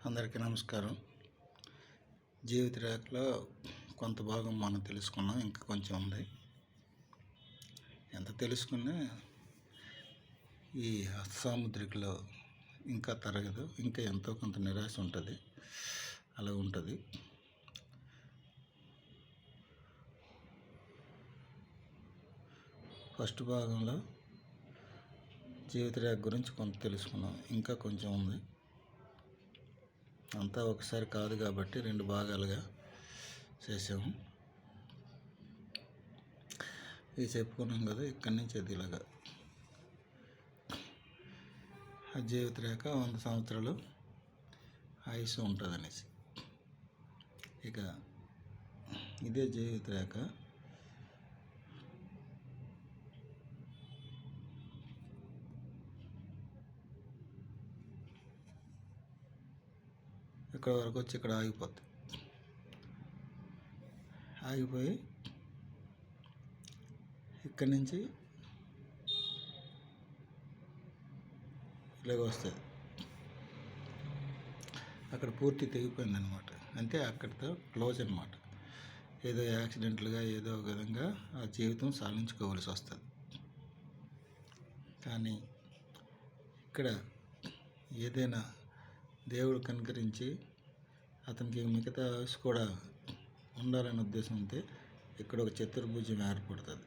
అందరికీ నమస్కారం. జీవిత రేఖలో కొంత భాగం మనం తెలుసుకున్నాం, ఇంకా కొంచెం ఉంది. ఎంత తెలుసుకున్నా ఈ సాముద్రికలో ఇంకా తరగదు, ఇంకా ఎంతో కొంత నిరాశ ఉంటుంది. అలా ఉంటుంది. ఫస్ట్ భాగంలో జీవిత రేఖ గురించి కొంత తెలుసుకున్నాం, ఇంకా కొంచెం ఉంది. అంతా ఒకసారి కాదు కాబట్టి 2 భాగాలుగా చేసాము. ఇది చెప్పుకున్నాం కదా, ఇక్కడి నుంచి అది ఇలాగా జీవిత రేఖ 100 సంవత్సరాలు ఆయుష్ ఉంటుంది అనేసి. ఇక ఇదే జీవిత రేఖ ఇక్కడ వరకు వచ్చి ఇక్కడ ఆగిపోద్ది. ఆగిపోయి ఇక్కడి నుంచి ఇలాగ వస్తుంది. అక్కడ పూర్తి తెగిపోయింది అనమాట. అంటే అక్కడితో క్లోజ్ అనమాట. ఏదో యాక్సిడెంట్లుగా ఏదో ఒక విధంగా ఆ జీవితం సాధించుకోవాల్సి వస్తుంది. కానీ ఇక్కడ ఏదైనా దేవుడు కనుకరించి అతనికి మిగతా ఆయుష్ కూడా ఉండాలనే ఉద్దేశం ఉంటే ఇక్కడ ఒక చతుర్భుజం ఏర్పడుతుంది.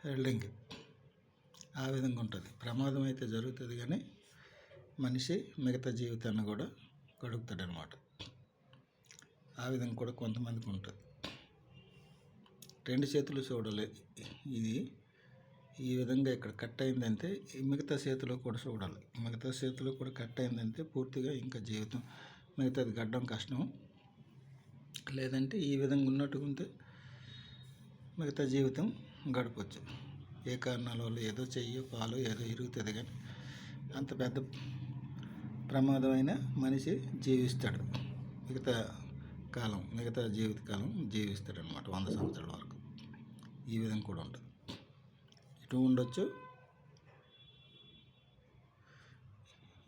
హెల్డింగ్ ఆ విధంగా ఉంటుంది. ప్రమాదం అయితే జరుగుతుంది, కానీ మనిషి మిగతా జీవితాన్ని కూడా గడుపుతాడు అనమాట. ఆ విధంగా కూడా కొంతమందికి ఉంటుంది. 2 చేతులు చూడాలి. ఇది ఈ విధంగా ఇక్కడ కట్ అయిందంటే మిగతా చేతిలో కూడా చూడాలి. మిగతా చేతిలో కూడా కట్ అయిందంటే పూర్తిగా ఇంకా జీవితం మిగతాది గడ్డం కష్టం. లేదంటే ఈ విధంగా ఉన్నట్టుగా ఉంటే మిగతా జీవితం గడపచ్చు. ఏ కారణాల వల్ల ఏదో చెయ్యో పాలు ఏదో ఇరుగుతుంది, కానీ అంత పెద్ద ప్రమాదమైన మనిషి జీవిస్తాడు. మిగతా జీవితకాలం జీవిస్తాడు అనమాట, 100 సంవత్సరాల వరకు. ఈ విధంగా కూడా ఉంటుంది. ఇటు ఉండొచ్చు,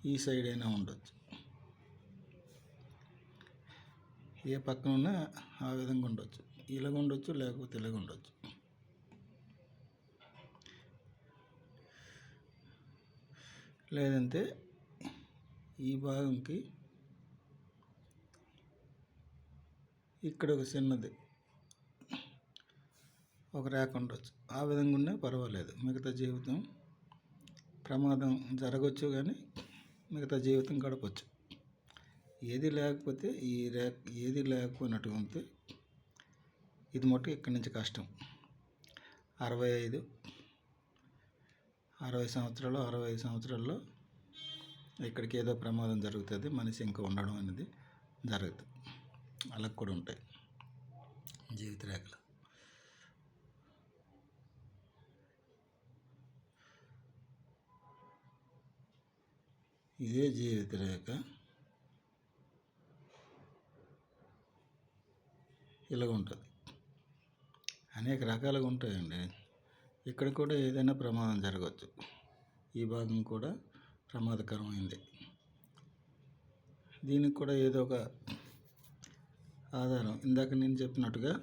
ఈ సైడ్ అయినా ఉండొచ్చు. ఏ పక్కన ఉన్నా ఆ విధంగా ఉండొచ్చు. ఇలాగ ఉండొచ్చు, లేకపోతే ఇలాగ ఉండొచ్చు. లేదంటే ఈ భాగంకి ఇక్కడ ఒక చిన్నది ఒక రేఖ ఉండొచ్చు. ఆ విధంగా ఉన్నా పర్వాలేదు. మిగతా జీవితం ప్రమాదం జరగవచ్చు, కానీ మిగతా జీవితం గడపచ్చు. ఏది లేకపోతే ఏది లేకపోయినటువంటి ఇది మటు ఇక్కడి నుంచి కష్టం. 65 సంవత్సరాల్లో ఇక్కడికి ఏదో ప్రమాదం జరుగుతుంది, మనిషి ఇంకా ఉండడం అనేది జరుగుతుంది. అలా కూడా ఉంటాయి జీవిత రేఖలు. ఇదే జీవిత రేఖ ఇలాగ ఉంటుంది. అనేక రకాలుగా ఉంటాయండి. ఇక్కడ కూడా ఏదైనా ప్రమాదం జరగవచ్చు. ఈ భాగం కూడా ప్రమాదకరమైంది. దీనికి కూడా ఏదో ఒక ఆధారం, ఇందాక నేను చెప్పినట్టుగా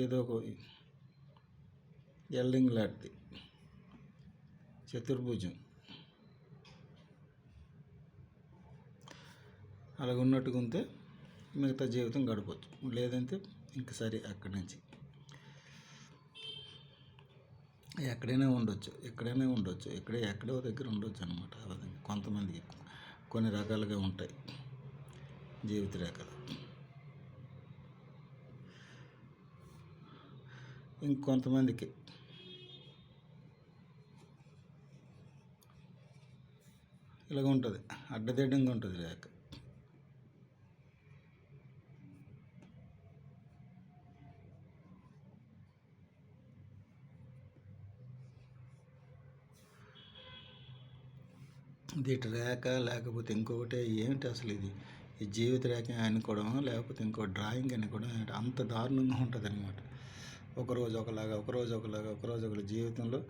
ఏదో ఒక ఎల్డింగ్ లాంటిది చతుర్భుజం అలాగ ఉన్నట్టుగా ఉంటే మిగతా జీవితం గడపచ్చు. లేదంటే ఇంక సరే అక్కడి నుంచి ఎక్కడైనా ఉండొచ్చు, ఎక్కడో దగ్గర ఉండొచ్చు అనమాట. ఆ విధంగా కొంతమందికి కొన్ని రకాలుగా ఉంటాయి జీవిత రేఖలు. ఇంకొంతమందికి ఇలాగ ఉంటుంది, అడ్డదిడ్డంగా ఉంటుంది రేఖ. దీటి రేఖ లేకపోతే ఇంకొకటి ఏమిటి అసలు ఇది? ఈ జీవిత రేఖ అనుకోవడం, లేకపోతే ఇంకో డ్రాయింగ్ అనుకోవడం, అంత దారుణంగా ఉంటుంది అనమాట. ఒకరోజు ఒకలాగా జీవితంలో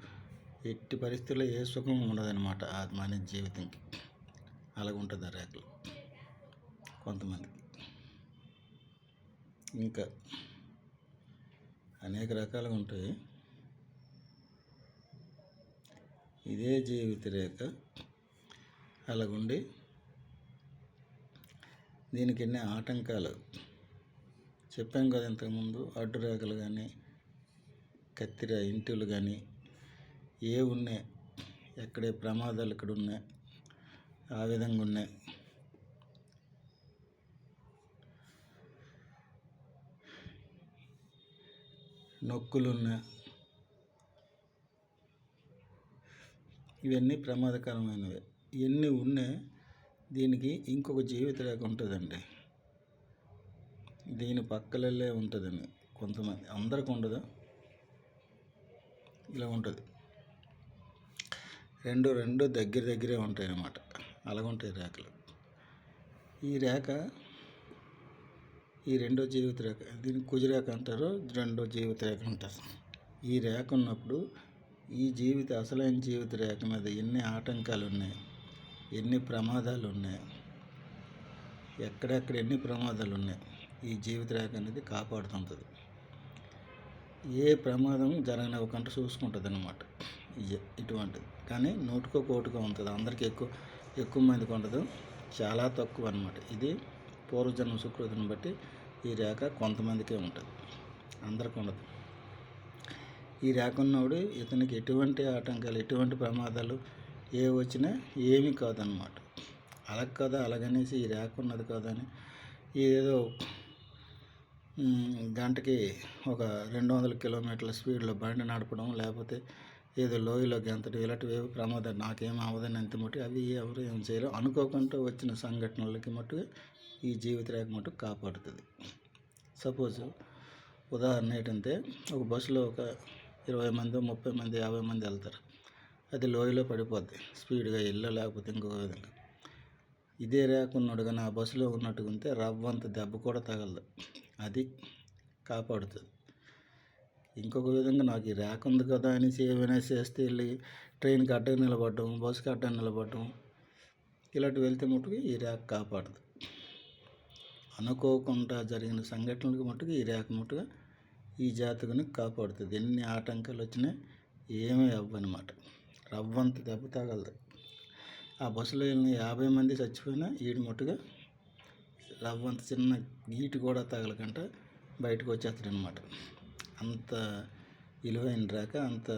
ఎట్టి పరిస్థితుల్లో ఏ సుఖం ఉండదన్నమాట ఆ మనిషి జీవితంకి. అలాగుంటుంది ఆ రేఖలు కొంతమందికి. ఇంకా అనేక రకాలుగా ఉంటాయి. ఇదే జీవిత రేఖ అలాగుండి దీనికి ఎన్ని ఆటంకాలు చెప్పాం కదా ఇంతకుముందు. అడ్డు రేఖలు కానీ కత్తిర ఇంటులు కానీ ఏ ఉన్నాయి, ఎక్కడే ప్రమాదాలు ఇక్కడ ఉన్నాయి, ఆ విధంగా ఉన్నాయి. నొక్కులు ఉన్నాయి. ఇవన్నీ ప్రమాదకరమైనవి. ఇవన్నీ ఉన్నాయి. దీనికి ఇంకొక జీవిత రేఖ ఉంటుందండి. దీని పక్కలల్లే ఉంటుందండి. కొంతమంది, అందరికి ఉండదు. ఇలా ఉంటుంది. రెండు దగ్గరే ఉంటాయి అన్నమాట. అలాగుంటాయి రేఖలు. ఈ రేఖ ఈ రెండో జీవిత రేఖ, దీన్ని కుజరేఖ అంటారు, రెండో జీవిత రేఖ అంటారు. ఈ రేఖ ఉన్నప్పుడు ఈ అసలైన జీవిత రేఖ మీద ఎన్ని ఆటంకాలు ఉన్నాయి, ఎన్ని ప్రమాదాలు ఉన్నాయి, ఎక్కడెక్కడ ఎన్ని ప్రమాదాలు ఉన్నాయి, ఈ జీవిత రేఖ అనేది కాపాడుతుంటుంది. ఏ ప్రమాదం జరగనివ్వకుండా చూసుకుంటుంది అన్నమాట ఇటువంటిది. కానీ నూటికో కోటికో ఉంటుంది. అందరికీ ఎక్కువ మందికి ఉండదు, చాలా తక్కువ అన్నమాట. ఇది పూర్వజన్మ సుకృతిని బట్టి ఈ రేఖ కొంతమందికే ఉంటుంది, అందరికీ ఉండదు. ఈ రేఖ ఉన్నవాడు ఇతనికి ఎటువంటి ఆటంకాలు, ఎటువంటి ప్రమాదాలు ఏ వచ్చినా ఏమీ కాదన్నమాట. అలాగ కదా, అలాగనేసి ఈ రేఖ ఉన్నది కాదని ఏదో గంటకి ఒక 200 కిలోమీటర్ల స్పీడ్లో బండి నడపడం, లేకపోతే ఏదో లోయలో గెంతడం, ఇలాంటివి ప్రమాదాలు నాకేం అవ్వదని అంత మట్టుకు అవి ఎవరు ఏం చేయరు. అనుకోకుండా వచ్చిన సంఘటనలకి మట్టుకు ఈ జీవిత రేఖ మట్టుకు కాపాడుతుంది. సపోజ్ ఉదాహరణ ఏంటంటే, ఒక బస్సులో ఒక 20 మంది, 30 మంది, 50 మంది వెళ్తారు. అది లోయలో పడిపోద్ది స్పీడ్గా లేకపోతే ఇంకొక విధంగా. ఇదే రేఖ ఉన్నాడు కానీ ఆ బస్సులో ఉన్నట్టుగా ఉంటే రవ్వంత దెబ్బ కూడా తగలదు. అది కాపాడుతుంది. ఇంకొక విధంగా నాకు ఈ రేఖ ఉంది కదా అనేసి ఏమైనా చేస్తే వెళ్ళి ట్రైన్కి అడ్డం నిలబడడం, బస్సుకి అడ్డం నిలబడడం, ఇలాంటివి వెళ్తే మట్టుకు ఈ రేఖ కాపాడదు. అనుకోకుండా జరిగిన సంఘటనలకు మట్టుకు ఈ రేఖ మట్టుగా ఈ జాతకుని కాపాడుతుంది. ఎన్ని ఆటంకాలు వచ్చినా ఏమీ అవ్వనమాట. రవ్వంత దెబ్బ తగలదు. ఆ బస్సులో వెళ్ళిన 50 మంది చచ్చిపోయినా ఈడు మట్టుగా రవ్వంత చిన్న గీటు కూడా తగలకుండా బయటకు వచ్చేస్తాడు అనమాట. అంత విలువైన రేఖ, అంత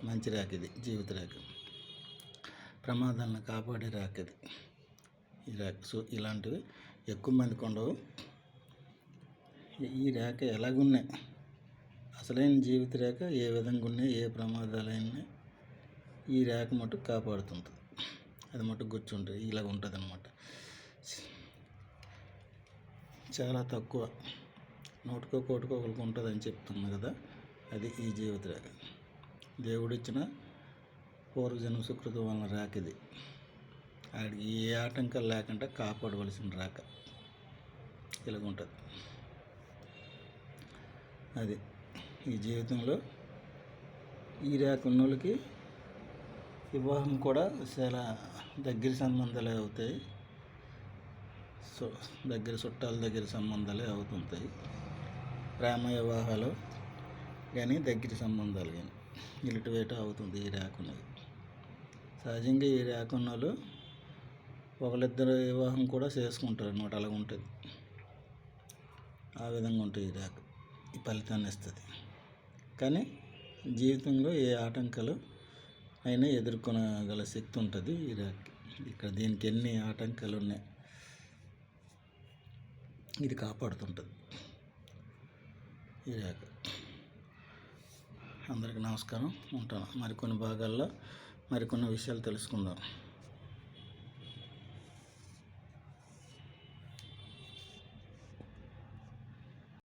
మంచి రేఖ ఇది జీవిత రేఖ. ప్రమాదాలను కాపాడే రేఖ ఇది, ఈ రేఖ. సో ఇలాంటివి ఎక్కువ మందికి ఉండవు. ఈ రేఖ ఎలాగున్నాయి, అసలైన జీవిత రేఖ ఏ విధంగా ఉన్నాయి, ఏ ప్రమాదాలైనా ఈ రేఖ మటుకు కాపాడుతుంటుంది. అది మటుకు గుర్తుంటుంది. ఇలాగ ఉంటుంది అన్నమాట. చాలా తక్కువ, నూటికో కోటికో ఒకరికి ఉంటుందని చెప్తున్నా కదా, అది ఈ జీవిత రేఖ. దేవుడిచ్చిన పూర్వజన్మ సుకృతం వలన రేఖ ఇది. ఆడికి ఏ ఆటంకాలు లేకుండా కాపాడవలసిన రేఖ. ఇలాగ ఉంటుంది. అది ఈ జీవితంలో ఈ రేఖ ఉన్న వాళ్ళకి వివాహం కూడా చాలా దగ్గర సంబంధాలే అవుతాయి. దగ్గర చుట్టాల దగ్గర సంబంధాలే అవుతుంటాయి. ప్రేమ వివాహాలు కానీ, దగ్గర సంబంధాలు కానీ ఇలాంటివేటో అవుతుంది ఈ రేఖ ఉన్నది. సహజంగా ఈ రేఖ ఉన్న వాళ్ళు ఒకళ్ళిద్దరు వివాహం కూడా చేసుకుంటారు అన్నమాట. అలాగ ఉంటుంది. ఆ విధంగా ఉంటుంది ఈ రేఖ. ఈ ఫలితాన్ని ఇస్తుంది. కానీ జీవితంలో ఏ ఆటంకాలు అయినా ఎదుర్కొనగల శక్తి ఉంటుంది ఈ రేఖ. ఇక్కడ దీనికి ఎన్ని ఆటంకాలు ఉన్నాయి, ఇది కాపాడుతుంటుంది ఈ రేఖ. అందరికీ నమస్కారం. ఉంటాను. మరికొన్ని భాగాల్లో మరికొన్ని విషయాలు తెలుసుకుందాం.